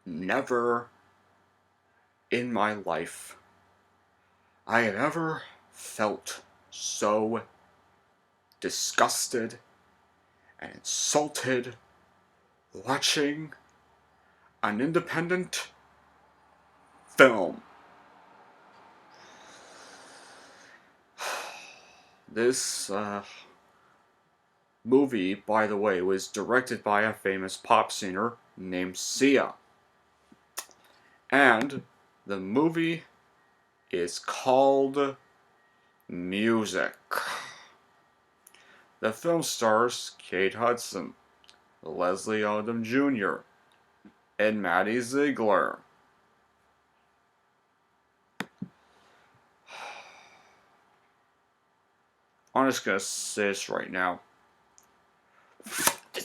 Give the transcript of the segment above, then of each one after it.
Never in my life I have ever felt so disgusted and insulted watching an independent film. This movie, by the way, was directed by a famous pop singer named Sia. And the movie is called Music. The film stars Kate Hudson, Leslie Odom Jr., and Maddie Ziegler. I'm just gonna say this right now. Fuck!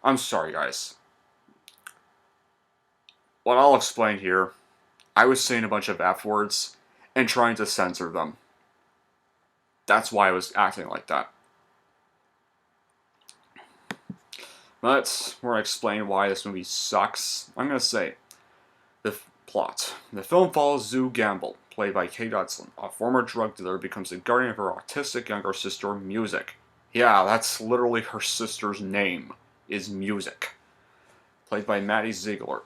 I'm sorry, guys. What I'll explain here, I was saying a bunch of F words and trying to censor them. That's why I was acting like that. But, where I explain why this movie sucks, I'm gonna say, the plot. The film follows Zoo Gamble, played by Kate Hudson. A former drug dealer becomes the guardian of her autistic younger sister, Music. Yeah, that's literally her sister's name, is Music. Played by Maddie Ziegler.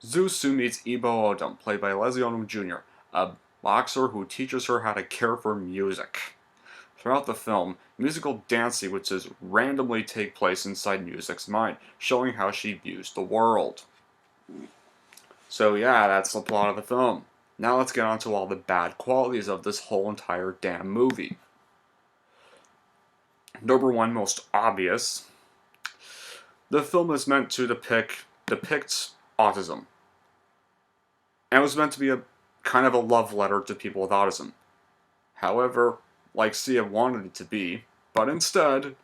Zoo soon meets Ebo Odom, played by Leslie Odom Jr., a boxer who teaches her how to care for music. Throughout the film, musical dance sequences randomly take place inside Music's mind, showing how she views the world. So yeah, that's the plot of the film. Now let's get on to all the bad qualities of this whole entire damn movie. Number one, most obvious. The film is meant to depict autism. And it was meant to be a kind of a love letter to people with autism. However, like Sia wanted it to be, but instead,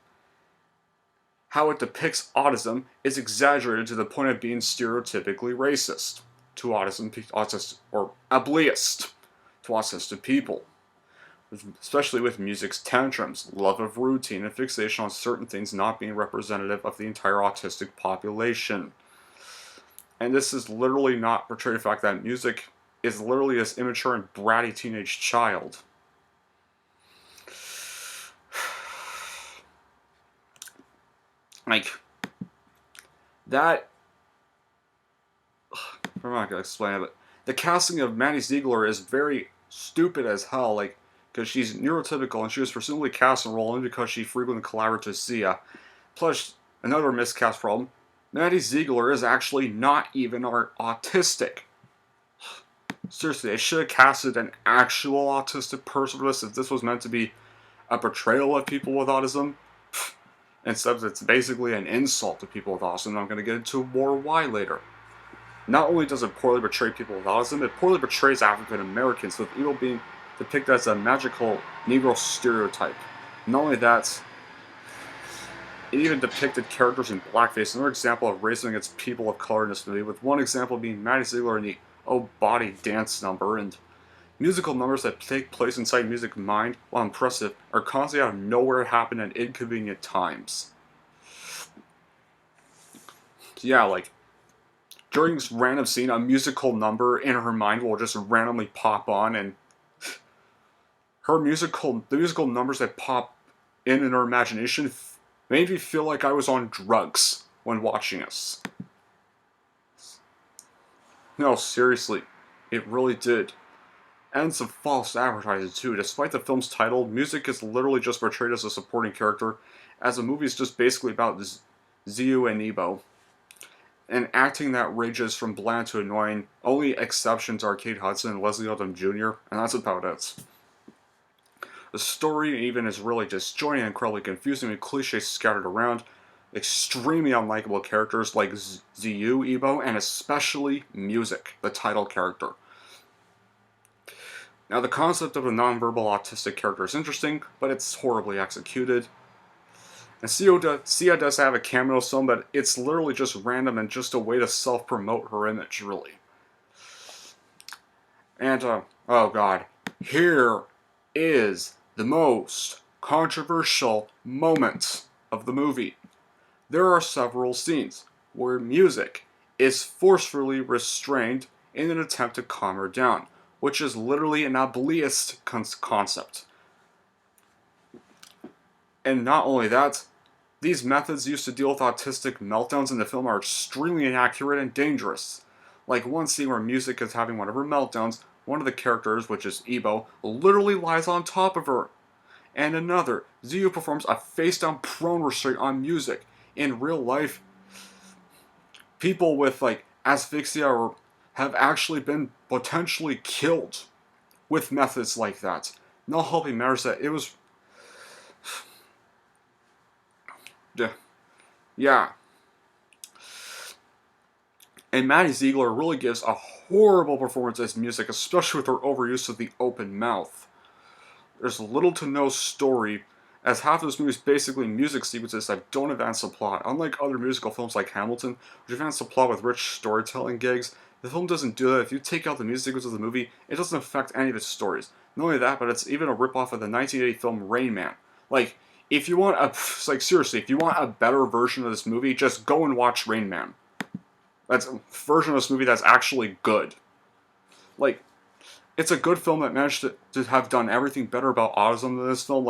how it depicts autism is exaggerated to the point of being stereotypically racist to autism, or ableist to autistic people. Especially with Music's tantrums, love of routine, and fixation on certain things not being representative of the entire autistic population. And this is literally not portrayed the fact that Music is literally this immature and bratty teenage child. Like, that... I'm not gonna explain it, but the casting of Maddie Ziegler is very stupid as hell, like, because she's neurotypical and she was presumably cast in a role only because she frequently collaborated with Sia. Plus, another miscast problem, Maddie Ziegler is actually not even autistic. Seriously, they should have casted an actual autistic person for this if this was meant to be a portrayal of people with autism. Instead, it's basically an insult to people with autism, and I'm going to get into more why later. Not only does it poorly portray people with autism, it poorly portrays African Americans, with evil being depicted as a magical Negro stereotype. Not only that, it even depicted characters in blackface, another example of racism against people of color in this movie, with one example being Maddie Ziegler in the Oh Body dance number, and musical numbers that take place inside Music's mind, while impressive, are constantly out of nowhere happen at inconvenient times. So yeah, like, during this random scene, a musical number in her mind will just randomly pop on, and the musical numbers that pop in her imagination made me feel like I was on drugs when watching this. No, seriously, it really did. And some false advertising too. Despite the film's title, Music is literally just portrayed as a supporting character, as the movie is just basically about Ziu and Ebo. And acting that ranges from bland to annoying. Only exceptions are Kate Hudson and Leslie Odom Jr., and that's about it. The story even is really disjointed and incredibly confusing with cliches scattered around. Extremely unlikable characters like Ziu, Ebo, and especially Music, the title character. Now, the concept of a nonverbal autistic character is interesting, but it's horribly executed. And Sia does have a cameo film, but it's literally just random and just a way to self-promote her image, really. And, oh god, here is the most controversial moment of the movie. There are several scenes where music is forcefully restrained in an attempt to calm her down, which is literally an ableist concept. And not only that, these methods used to deal with autistic meltdowns in the film are extremely inaccurate and dangerous. Like one scene where music is having one of her meltdowns, one of the characters, which is Ebo, literally lies on top of her. And another, Ziyu performs a face-down prone restraint on music. In real life, people with asphyxia have actually been potentially killed with methods like that. Not helping matters that it was... Yeah. And Maddie Ziegler really gives a horrible performance as music, especially with her overuse of the open mouth. There's little to no story, as half of this movie is basically music sequences that don't advance the plot. Unlike other musical films like Hamilton, which advance the plot with rich storytelling gigs, the film doesn't do that. If you take out the music sequences of the movie, it doesn't affect any of its stories. Not only that, but it's even a ripoff of the 1980 film Rain Man. If you want seriously, if you want a better version of this movie, just go and watch Rain Man. That's a version of this movie that's actually good. It's a good film that managed to have done everything better about autism than this film.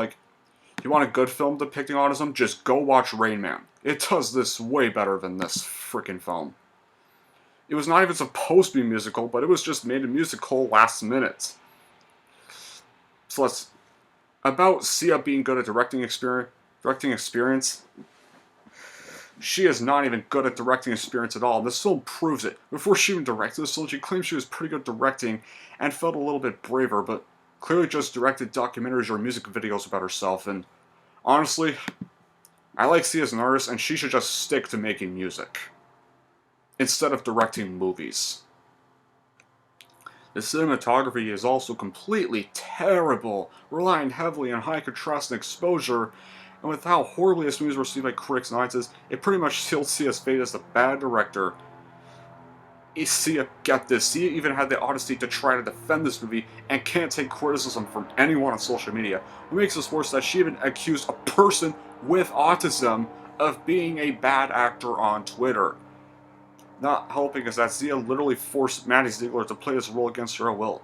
You want a good film depicting autism? Just go watch Rain Man. It does this way better than this freaking film. It was not even supposed to be musical, but it was just made a musical last minute. So about Sia being good at directing experience. She is not even good at directing experience at all. This film proves it. Before she even directed this film, she claimed she was pretty good at directing and felt a little bit braver, but clearly just directed documentaries or music videos about herself. And honestly, I like Sia as an artist, and she should just stick to making music instead of directing movies. The cinematography is also completely terrible, relying heavily on high contrast and exposure, and with how horribly this movie was received by critics and audiences, it pretty much sealed Sia's fate as a bad director. Sia, get this, Sia even had the audacity to try to defend this movie and can't take criticism from anyone on social media. What makes this worse is that she even accused a person with autism of being a bad actor on Twitter. Not helping is that Sia literally forced Maddie Ziegler to play this role against her will.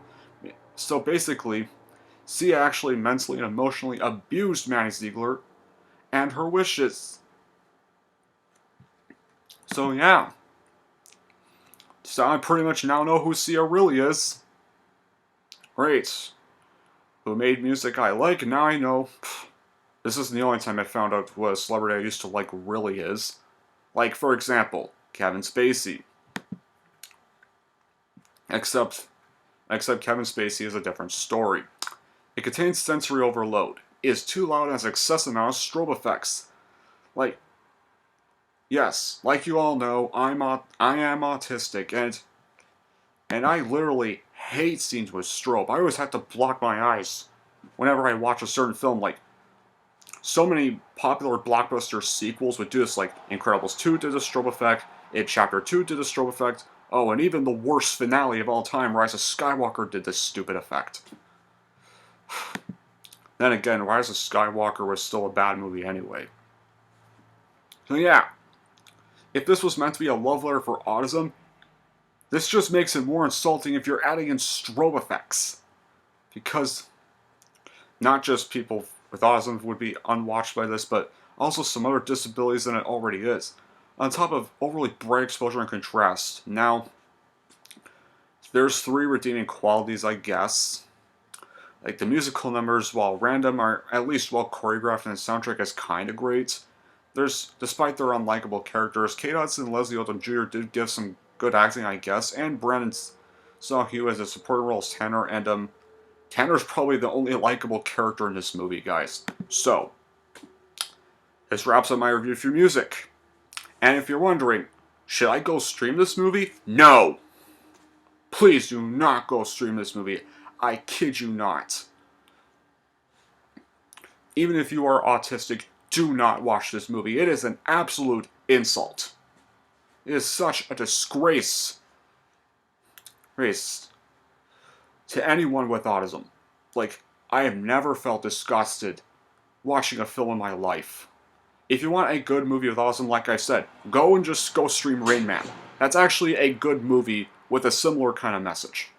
So basically, Sia actually mentally and emotionally abused Maddie Ziegler and her wishes. So yeah. So I pretty much now know who Sia really is. Great. Who made music I like, now I know. This isn't the only time I found out who a celebrity I used to like really is. For example, Kevin Spacey. Except Kevin Spacey is a different story. It contains sensory overload. It is too loud and has excessive amount of strobe effects. Yes, like you all know, I am autistic, and I literally hate scenes with strobe. I always have to block my eyes whenever I watch a certain film. So many popular blockbuster sequels would do this. Incredibles 2 did a strobe effect, It Chapter 2 did a strobe effect, oh, and even the worst finale of all time, Rise of Skywalker, did this stupid effect. Then again, Rise of Skywalker was still a bad movie anyway. So yeah. If this was meant to be a love letter for autism, this just makes it more insulting if you're adding in strobe effects. Because not just people with autism would be unwatched by this, but also some other disabilities than it already is. On top of overly bright exposure and contrast. Now, there's 3 redeeming qualities, I guess. The musical numbers, while random, are at least well choreographed, and the soundtrack is kinda great. Despite their unlikable characters, Kate Hudson and Leslie Odom Jr. did give some good acting, I guess, and Brandon Song Hugh as a supporting role as Tanner, and Tanner's probably the only likable character in this movie, guys. So, this wraps up my review for music. And if you're wondering, should I go stream this movie? No! Please do not go stream this movie. I kid you not. Even if you are autistic, do not watch this movie. It is an absolute insult. It is such a disgrace to anyone with autism. I have never felt disgusted watching a film in my life. If you want a good movie with awesome, like I said, go and just go stream Rain Man. That's actually a good movie with a similar kind of message.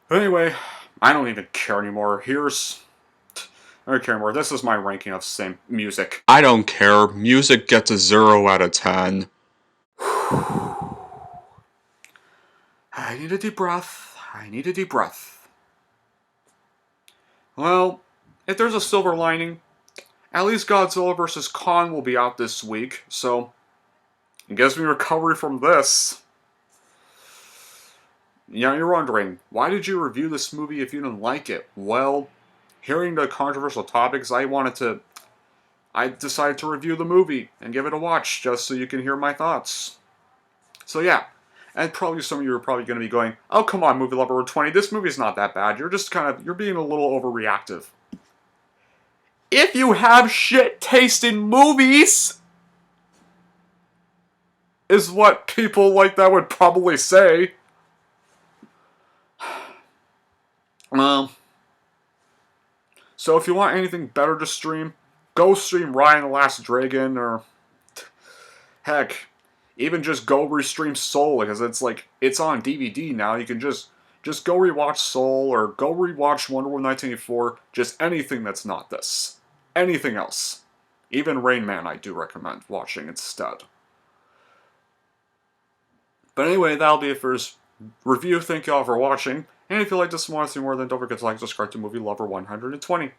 Anyway, I don't even care anymore. I don't care anymore. This is my ranking of same music. I don't care. Music gets a 0 out of 10. I need a deep breath. I need a deep breath. Well, if there's a silver lining, at least Godzilla vs. Kong will be out this week, so it gives me recovery from this. Yeah, you're wondering, why did you review this movie if you didn't like it? Well, hearing the controversial topics, I decided to review the movie and give it a watch just so you can hear my thoughts. So yeah, and probably some of you are probably going to be going, oh come on, Movie Lover 20, this movie's not that bad. You're being a little overreactive. If you have shit taste in movies, is what people like that would probably say. So if you want anything better to stream, go stream Raya and the Last Dragon, or heck, even just go restream Soul, because it's on DVD now. You can just go rewatch Soul, or go rewatch Wonder Woman 1984, just anything that's not this. Anything else. Even Rain Man I do recommend watching instead. But anyway, that'll be it for this review. Thank you all for watching. And if you like this and want to see more, then don't forget to like and subscribe to Movie Lover 120.